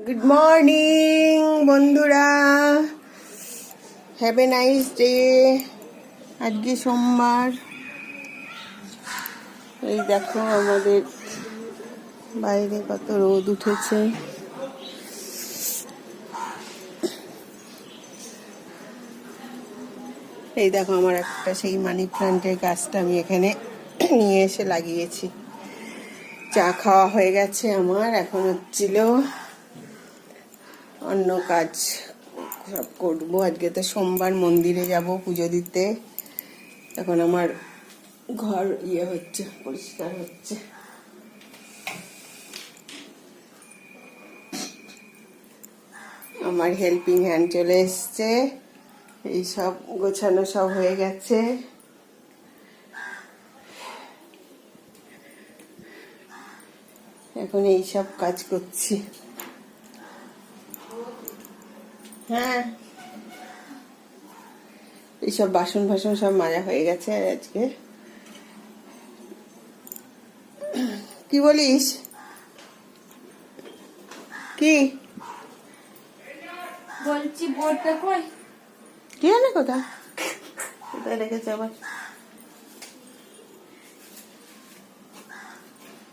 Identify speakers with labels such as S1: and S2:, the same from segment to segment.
S1: Good morning বন্ধুরা, have a nice day. আজকে সোমবার। এই দেখো আমাদের বাইরে কত রোদ উঠেছে। এই দেখো আমার একটা সেই মানি প্লান্টের গাছটা আমি এখানে নিয়ে এসে লাগিয়েছি। চা খাওয়া হয়ে গেছে আমার, এখন হচ্ছিল অন্য কাজ সব করবো। আজকে তো সোমবার, মন্দিরে যাব পুজো দিতে। এখন আমার ঘর হচ্ছে, পরিষ্কার হচ্ছে। আমার হেল্পিং হ্যান্ড চলে এসছে, এই সব গোছানো সব হয়ে গেছে। এখন এই সব কাজ করছি। হ্যাঁ, এইসব বাসন ফাসন সব মাজা হয়ে গেছে। আর আজকে কি বলিস? কি
S2: বলছি বোর্ডটা কই?
S1: কি জানে কোথায় কোথায় রেখেছে আবার।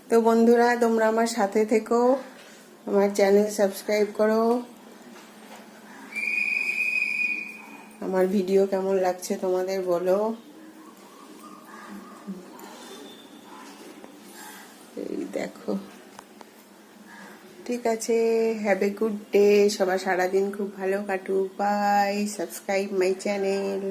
S1: তো বন্ধুরা, তোমরা আমার সাথে থেকো, আমার চ্যানেল সাবস্ক্রাইব করো। আমার ভিডিও কেমন লাগছে তোমাদের বলো। এই দেখো, ঠিক আছে। Have a good day. সবার সারাদিন খুব ভালো কাটুক। বাই। Subscribe my channel.